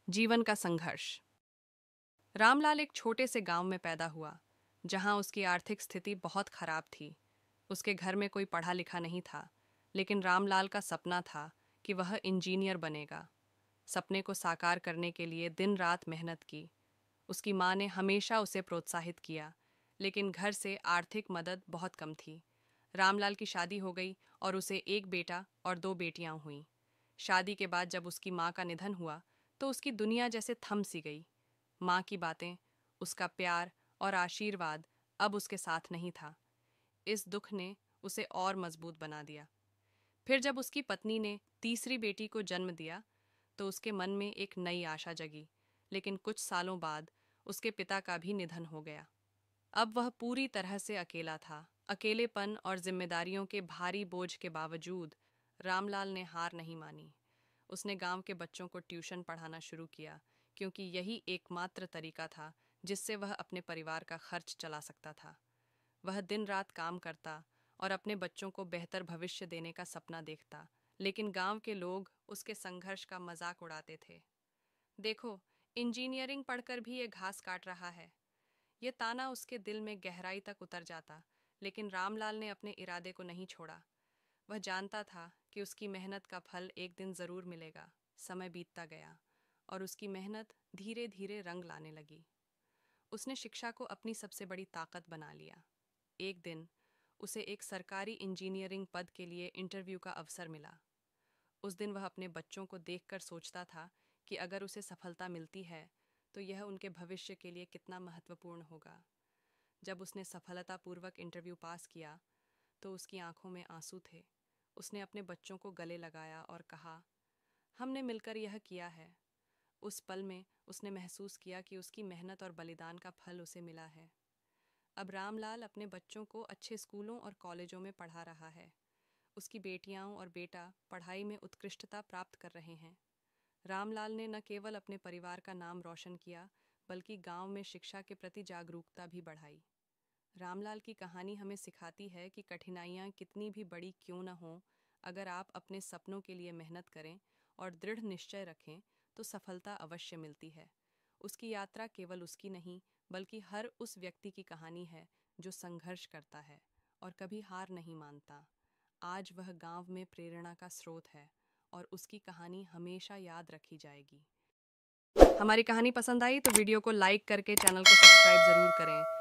जीवन का संघर्ष। रामलाल एक छोटे से गांव में पैदा हुआ, जहां उसकी आर्थिक स्थिति बहुत खराब थी। उसके घर में कोई पढ़ा लिखा नहीं था, लेकिन रामलाल का सपना था कि वह इंजीनियर बनेगा। सपने को साकार करने के लिए दिन रात मेहनत की। उसकी माँ ने हमेशा उसे प्रोत्साहित किया, लेकिन घर से आर्थिक मदद बहुत कम थी। रामलाल की शादी हो गई और उसे एक बेटा और दो बेटियां हुईं। शादी के बाद जब उसकी माँ का निधन हुआ, तो उसकी दुनिया जैसे थम सी गई। माँ की बातें, उसका प्यार और आशीर्वाद अब उसके साथ नहीं था। इस दुख ने उसे और मजबूत बना दिया। फिर जब उसकी पत्नी ने तीसरी बेटी को जन्म दिया, तो उसके मन में एक नई आशा जगी। लेकिन कुछ सालों बाद उसके पिता का भी निधन हो गया। अब वह पूरी तरह से अकेला था। अकेलेपन और जिम्मेदारियों के भारी बोझ के बावजूद रामलाल ने हार नहीं मानी। उसने गांव के बच्चों को ट्यूशन पढ़ाना शुरू किया, क्योंकि यही एकमात्र तरीका था जिससे वह अपने परिवार का खर्च चला सकता था। वह दिन रात काम करता और अपने बच्चों को बेहतर भविष्य देने का सपना देखता, लेकिन गांव के लोग उसके संघर्ष का मजाक उड़ाते थे। देखो, इंजीनियरिंग पढ़कर भी ये घास काट रहा है। ये ताना उसके दिल में गहराई तक उतर जाता, लेकिन रामलाल ने अपने इरादे को नहीं छोड़ा। वह जानता था कि उसकी मेहनत का फल एक दिन जरूर मिलेगा। समय बीतता गया और उसकी मेहनत धीरे धीरे रंग लाने लगी। उसने शिक्षा को अपनी सबसे बड़ी ताकत बना लिया। एक दिन उसे एक सरकारी इंजीनियरिंग पद के लिए इंटरव्यू का अवसर मिला। उस दिन वह अपने बच्चों को देखकर सोचता था कि अगर उसे सफलता मिलती है, तो यह उनके भविष्य के लिए कितना महत्वपूर्ण होगा। जब उसने सफलतापूर्वक इंटरव्यू पास किया, तो उसकी आंखों में आंसू थे। उसने अपने बच्चों को गले लगाया और कहा, हमने मिलकर यह किया है। उस पल में उसने महसूस किया कि उसकी मेहनत और बलिदान का फल उसे मिला है। अब रामलाल अपने बच्चों को अच्छे स्कूलों और कॉलेजों में पढ़ा रहा है। उसकी बेटियां और बेटा पढ़ाई में उत्कृष्टता प्राप्त कर रहे हैं। रामलाल ने न केवल अपने परिवार का नाम रोशन किया, बल्कि गांव में शिक्षा के प्रति जागरूकता भी बढ़ाई। रामलाल की कहानी हमें सिखाती है कि कठिनाइयाँ कितनी भी बड़ी क्यों न हों, अगर आप अपने सपनों के लिए मेहनत करें और दृढ़ निश्चय रखें, तो सफलता अवश्य मिलती है। उसकी यात्रा केवल उसकी नहीं, बल्कि हर उस व्यक्ति की कहानी है जो संघर्ष करता है और कभी हार नहीं मानता। आज वह गांव में प्रेरणा का स्रोत है और उसकी कहानी हमेशा याद रखी जाएगी। हमारी कहानी पसंद आई तो वीडियो को लाइक करके चैनल को सब्सक्राइब ज़रूर करें।